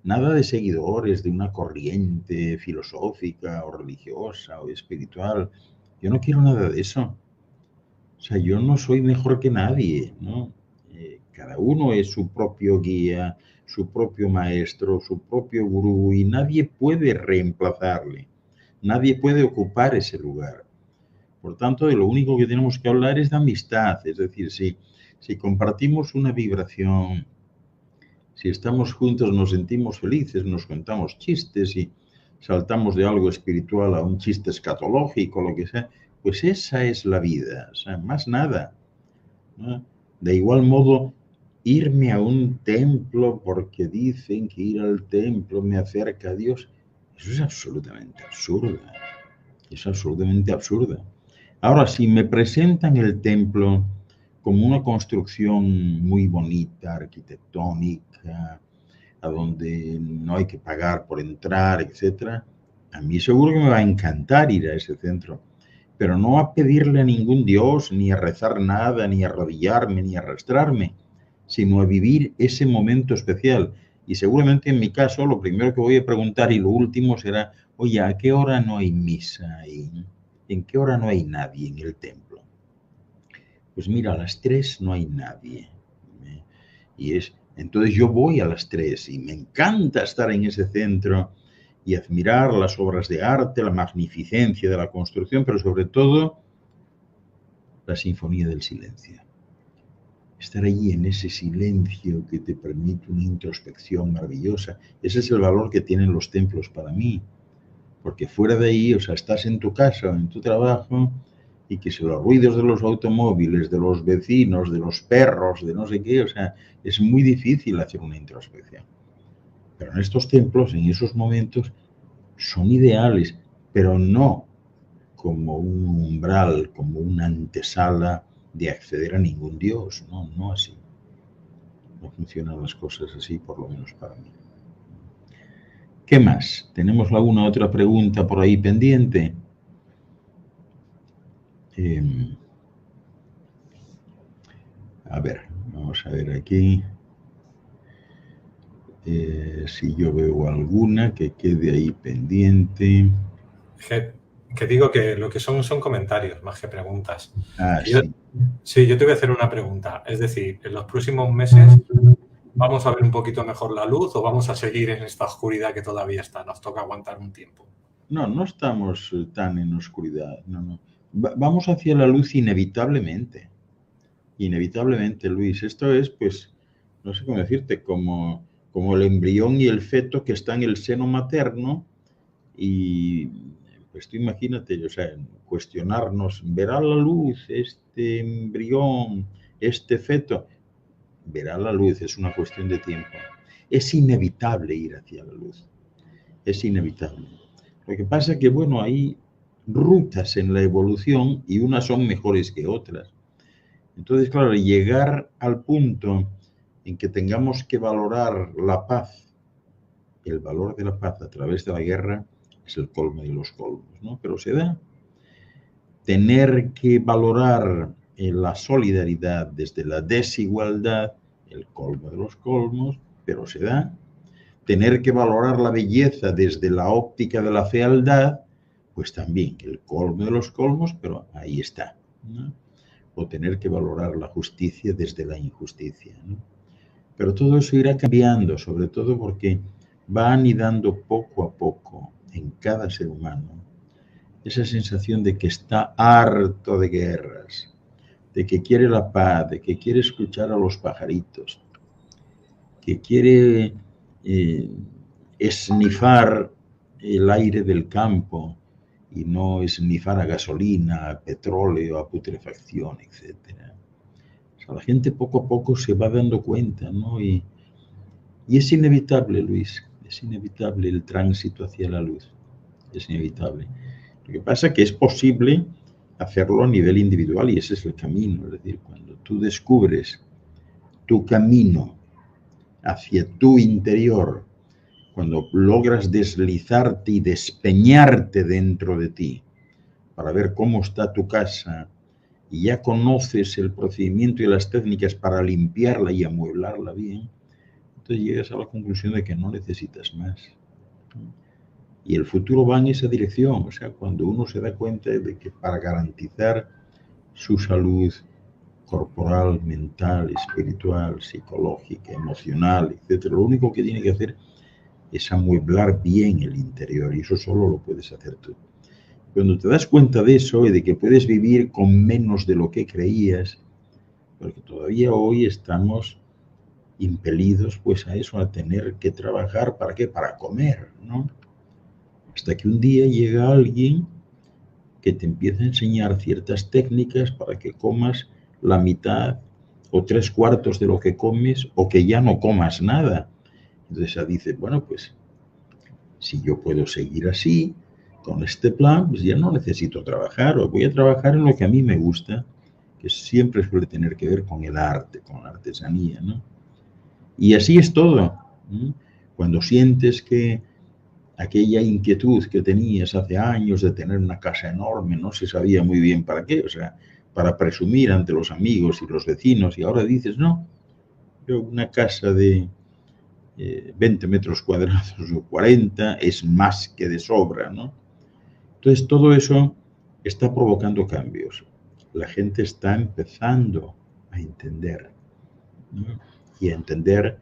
nada de seguidores de una corriente filosófica o religiosa o espiritual. Yo no quiero nada de eso. O sea, yo no soy mejor que nadie, ¿no? Cada uno es su propio guía, su propio maestro, su propio gurú y nadie puede reemplazarle. Nadie puede ocupar ese lugar. Por tanto, de lo único que tenemos que hablar es de amistad. Es decir, si compartimos una vibración, si estamos juntos nos sentimos felices, nos contamos chistes y saltamos de algo espiritual a un chiste escatológico, lo que sea, pues esa es la vida, o sea, más nada, ¿no? De igual modo, irme a un templo porque dicen que ir al templo me acerca a Dios, eso es absolutamente absurdo, es absolutamente absurdo. Ahora, si me presentan el templo como una construcción muy bonita, arquitectónica, a donde no hay que pagar por entrar, etcétera, a mí seguro que me va a encantar ir a ese centro, pero no a pedirle a ningún dios, ni a rezar nada, ni a arrodillarme, ni a arrastrarme, sino a vivir ese momento especial. Y seguramente en mi caso lo primero que voy a preguntar y lo último será, oye, ¿a qué hora no hay misa ahí? ¿En qué hora no hay nadie en el templo? Pues mira, a las 3 no hay nadie. Entonces yo voy a las 3 y me encanta estar en ese centro y admirar las obras de arte, la magnificencia de la construcción, pero sobre todo la sinfonía del silencio. Estar allí en ese silencio que te permite una introspección maravillosa. Ese es el valor que tienen los templos para mí. Porque fuera de ahí, o sea, estás en tu casa o en tu trabajo y que si los ruidos de los automóviles, de los vecinos, de los perros, de no sé qué, o sea, es muy difícil hacer una introspección. Pero en estos templos, en esos momentos, son ideales, pero no como un umbral, como una antesala de acceder a ningún dios, no, no así. No funcionan las cosas así, por lo menos para mí. ¿Qué más? ¿Tenemos alguna otra pregunta por ahí pendiente? A ver, vamos a ver aquí. Si yo veo alguna que quede ahí pendiente. Que digo que lo que son comentarios más que preguntas. Ah, sí. Sí, yo te voy a hacer una pregunta. Es decir, en los próximos meses, ¿vamos a ver un poquito mejor la luz o vamos a seguir en esta oscuridad que todavía está? Nos toca aguantar un tiempo. No, no estamos tan en oscuridad. No, no. Vamos hacia la luz inevitablemente. Inevitablemente, Luis. Esto es, pues, no sé cómo decirte, como el embrión y el feto que está en el seno materno y pues tú imagínate, o sea, cuestionarnos, ¿verá la luz este embrión, este feto? Verá la luz, es una cuestión de tiempo. Es inevitable ir hacia la luz, es inevitable. Lo que pasa es que, bueno, hay rutas en la evolución y unas son mejores que otras. Entonces, claro, llegar al punto en que tengamos que valorar la paz, el valor de la paz a través de la guerra, es el colmo de los colmos, ¿no? Pero se da. Tener que valorar la solidaridad desde la desigualdad, el colmo de los colmos, pero se da. Tener que valorar la belleza desde la óptica de la fealdad, pues también el colmo de los colmos, pero ahí está, ¿no? O tener que valorar la justicia desde la injusticia, ¿no? Pero todo eso irá cambiando, sobre todo porque va anidando poco a poco en cada ser humano esa sensación de que está harto de guerras, de que quiere la paz, de que quiere escuchar a los pajaritos, que quiere esnifar el aire del campo y no esnifar a gasolina, a petróleo, a putrefacción, etc. O sea, la gente poco a poco se va dando cuenta, ¿no? Y es inevitable, Luis, es inevitable el tránsito hacia la luz, es inevitable. Lo que pasa es que es posible hacerlo a nivel individual y ese es el camino. Es decir, cuando tú descubres tu camino hacia tu interior, cuando logras deslizarte y despeñarte dentro de ti para ver cómo está tu casa y ya conoces el procedimiento y las técnicas para limpiarla y amueblarla bien, entonces llegas a la conclusión de que no necesitas más. Y el futuro va en esa dirección, o sea, cuando uno se da cuenta de que para garantizar su salud corporal, mental, espiritual, psicológica, emocional, etc., lo único que tiene que hacer es amueblar bien el interior, y eso solo lo puedes hacer tú. Cuando te das cuenta de eso y de que puedes vivir con menos de lo que creías, porque todavía hoy estamos impelidos pues a eso, a tener que trabajar, ¿para qué? Para comer, ¿no? Hasta que un día llega alguien que te empieza a enseñar ciertas técnicas para que comas la mitad o 3/4 de lo que comes, o que ya no comas nada. Entonces ya dices, bueno, pues si yo puedo seguir así, con este plan, pues ya no necesito trabajar, o voy a trabajar en lo que a mí me gusta, que siempre suele tener que ver con el arte, con la artesanía, ¿no? Y así es todo. Cuando sientes que aquella inquietud que tenías hace años de tener una casa enorme, no se sabía muy bien para qué, o sea, para presumir ante los amigos y los vecinos, y ahora dices, no, yo una casa de 20 metros cuadrados o 40 es más que de sobra, ¿no? Entonces todo eso está provocando cambios. La gente está empezando a entender, ¿no? Y a entender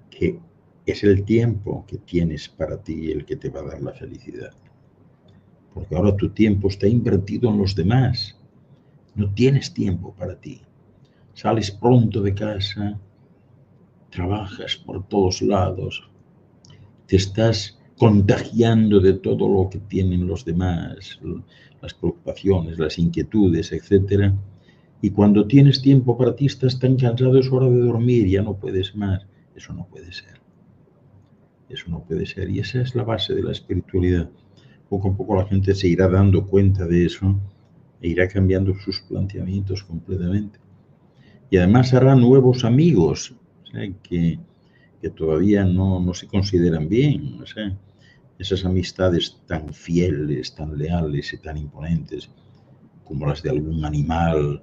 que es el tiempo que tienes para ti el que te va a dar la felicidad. Porque ahora tu tiempo está invertido en los demás. No tienes tiempo para ti. Sales pronto de casa, trabajas por todos lados, te estás contagiando de todo lo que tienen los demás, las preocupaciones, las inquietudes, etc. Y cuando tienes tiempo para ti estás tan cansado, es hora de dormir, ya no puedes más. Eso no puede ser. Eso no puede ser. Y esa es la base de la espiritualidad. Poco a poco la gente se irá dando cuenta de eso e irá cambiando sus planteamientos completamente. Y además hará nuevos amigos, o sea, que todavía no se consideran bien. O sea, esas amistades tan fieles, tan leales y tan imponentes como las de algún animal,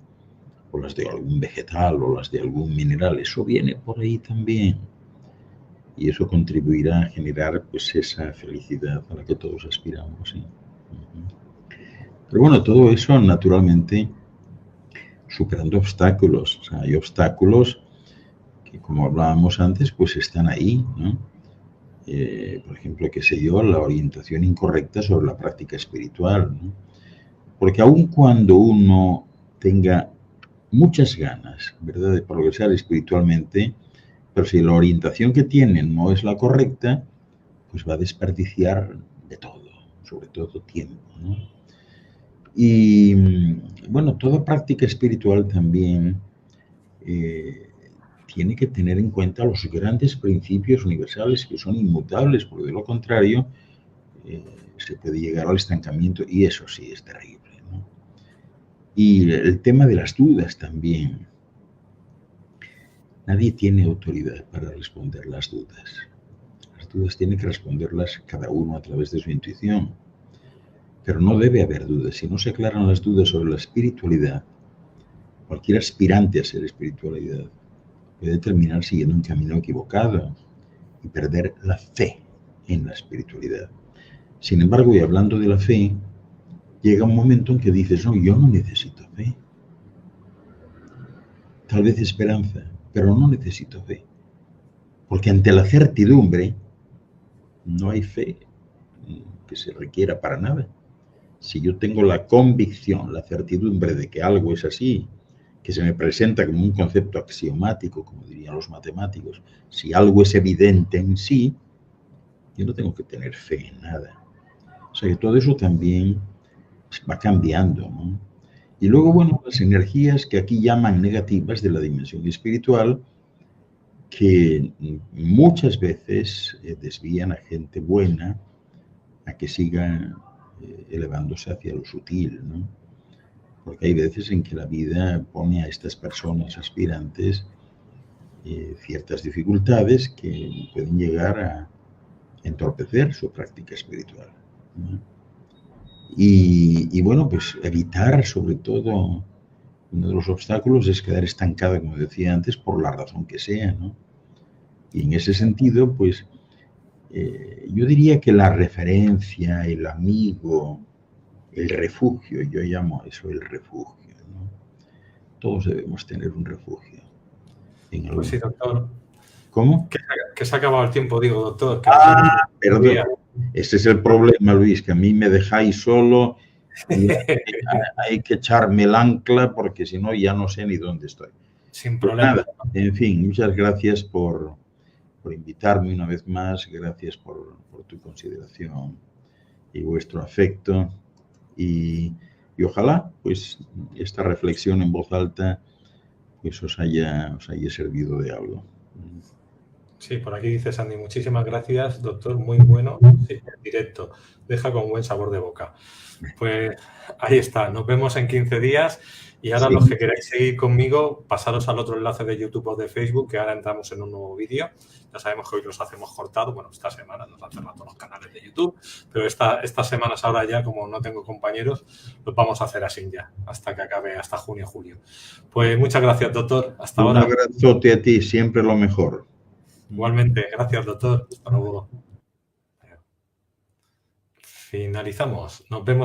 o las de algún vegetal, o las de algún mineral, eso viene por ahí también. Y eso contribuirá a generar pues esa felicidad a la que todos aspiramos, ¿sí? Pero bueno, todo eso naturalmente superando obstáculos. O sea, hay obstáculos que, como hablábamos antes, pues están ahí, ¿no? Por ejemplo, qué sé yo, la orientación incorrecta sobre la práctica espiritual, ¿no? Porque aun cuando uno tenga muchas ganas, ¿verdad?, de progresar espiritualmente, pero si la orientación que tienen no es la correcta, pues va a desperdiciar de todo, sobre todo tiempo, ¿no? Y bueno, toda práctica espiritual también tiene que tener en cuenta los grandes principios universales que son inmutables, porque de lo contrario se puede llegar al estancamiento, y eso sí es terrible, ¿no? Y el tema de las dudas también. Nadie tiene autoridad para responder las dudas. Las dudas tiene que responderlas cada uno a través de su intuición. Pero no debe haber dudas. Si no se aclaran las dudas sobre la espiritualidad, cualquier aspirante a ser espiritualidad puede terminar siguiendo un camino equivocado y perder la fe en la espiritualidad. Sin embargo, y hablando de la fe, llega un momento en que dices, no, yo no necesito fe. Tal vez esperanza, pero no necesito fe. Porque ante la certidumbre no hay fe que se requiera para nada. Si yo tengo la convicción, la certidumbre de que algo es así, que se me presenta como un concepto axiomático, como dirían los matemáticos, si algo es evidente en sí, yo no tengo que tener fe en nada. O sea que todo eso también va cambiando, ¿no? Y luego, bueno, las energías que aquí llaman negativas de la dimensión espiritual, que muchas veces desvían a gente buena a que siga elevándose hacia lo sutil, ¿no? Porque hay veces en que la vida pone a estas personas aspirantes ciertas dificultades que pueden llegar entorpecer su práctica espiritual, ¿no? Y bueno, pues evitar sobre todo, uno de los obstáculos es quedar estancado, como decía antes, por la razón que sea, ¿no? Y en ese sentido, pues yo diría que la referencia, el amigo, el refugio, yo llamo a eso el refugio, ¿no? Todos debemos tener un refugio. Pues sí, doctor. ¿Cómo? Que se ha acabado el tiempo, digo, doctor. Que perdón. Ese es el problema, Luis, que a mí me dejáis solo y hay que echarme el ancla porque si no ya no sé ni dónde estoy. Sin Pues problema. nada, en fin, muchas gracias por invitarme una vez más, gracias por tu consideración y vuestro afecto y ojalá pues esta reflexión en voz alta pues os haya servido de algo. Sí, por aquí dice Sandy, muchísimas gracias, doctor, muy bueno, sí, directo, deja con buen sabor de boca. Pues ahí está, nos vemos en 15 días y ahora Sí. los que queráis seguir conmigo, pasaros al otro enlace de YouTube o de Facebook, que ahora entramos en un nuevo vídeo. Ya sabemos que hoy los hacemos cortados, bueno, esta semana nos han cerrado todos los canales de YouTube, pero estas semanas ahora ya, como no tengo compañeros, los vamos a hacer así ya, hasta que acabe, hasta junio, julio. Pues muchas gracias, doctor, hasta ahora. Un abrazote a ti, siempre lo mejor. Igualmente, gracias, doctor. Hasta luego. Finalizamos. Nos vemos.